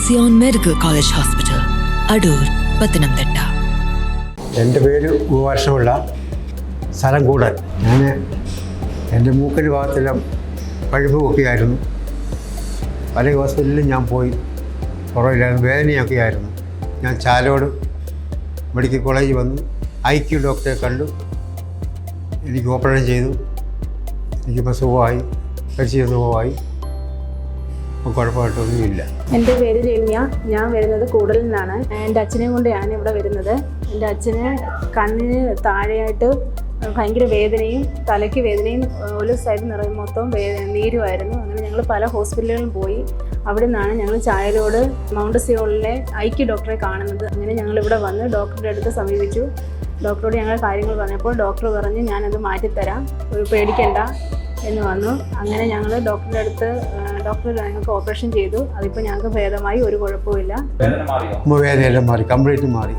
Zion Medical College Hospital, Adur, Pathanamthitta. എൻ്റെ പേര് വർഷമുള്ള സ്ഥലം കൂടൻ. ഞാൻ എൻ്റെ മൂക്കിൻ്റെ ഭാഗത്തെല്ലാം പഴുപ്പ് പൊക്കിയായിരുന്നു. പല ഹോസ്പിറ്റലിലും ഞാൻ പോയി, കുറവില്ലായിരുന്നു, വേദനയൊക്കെ ആയിരുന്നു. ഞാൻ ചാലോട് മെഡിക്കൽ കോളേജിൽ വന്നു, IQ ഡോക്ടറെ കണ്ടു, എനിക്ക് ഓപ്പറേഷൻ ചെയ്തു. എനിക്കിപ്പോൾ സുഖമായി, പരിചയ സുഖമായി, ഇപ്പോൾ കുഴപ്പമായിട്ടൊന്നുമില്ല. എൻ്റെ പേര് രമ്യ. ഞാൻ വരുന്നത് കൂടലിൽ നിന്നാണ്. എൻ്റെ അച്ഛനെയും കൊണ്ട് ഞാൻ ഇവിടെ വരുന്നത്. എൻ്റെ അച്ഛന് കണ്ണിന് താഴെയായിട്ട് ഭയങ്കര വേദനയും തലയ്ക്ക് വേദനയും ഒരു സൈഡ് നിറയും മൊത്തം നീരുമായിരുന്നു. അങ്ങനെ ഞങ്ങൾ പല ഹോസ്പിറ്റലുകളിലും പോയി. അവിടെ നിന്നാണ് ഞങ്ങൾ ചായലോട് മൗണ്ട് സിയോണിലെ IQ ഡോക്ടറെ കാണുന്നത്. അങ്ങനെ ഞങ്ങളിവിടെ വന്ന് ഡോക്ടറുടെ അടുത്ത് സമീപിച്ചു. ഡോക്ടറോട് ഞങ്ങൾ കാര്യങ്ങൾ പറഞ്ഞപ്പോൾ ഡോക്ടർ പറഞ്ഞ് ഞാനത് മാറ്റിത്തരാം, ഒരു പേടിക്കണ്ട എന്ന് വന്നു. അങ്ങനെ ഞങ്ങൾ ഡോക്ടറുടെ അടുത്ത് ഡോക്ടർ ഞങ്ങൾക്ക് ഓപ്പറേഷൻ ചെയ്തു. അതിപ്പോൾ ഞങ്ങൾക്ക് ഭേദമായി, ഒരു കുഴപ്പമില്ല. വേദനയെല്ലാം മാറി, കംപ്ലീറ്റ് മാറി.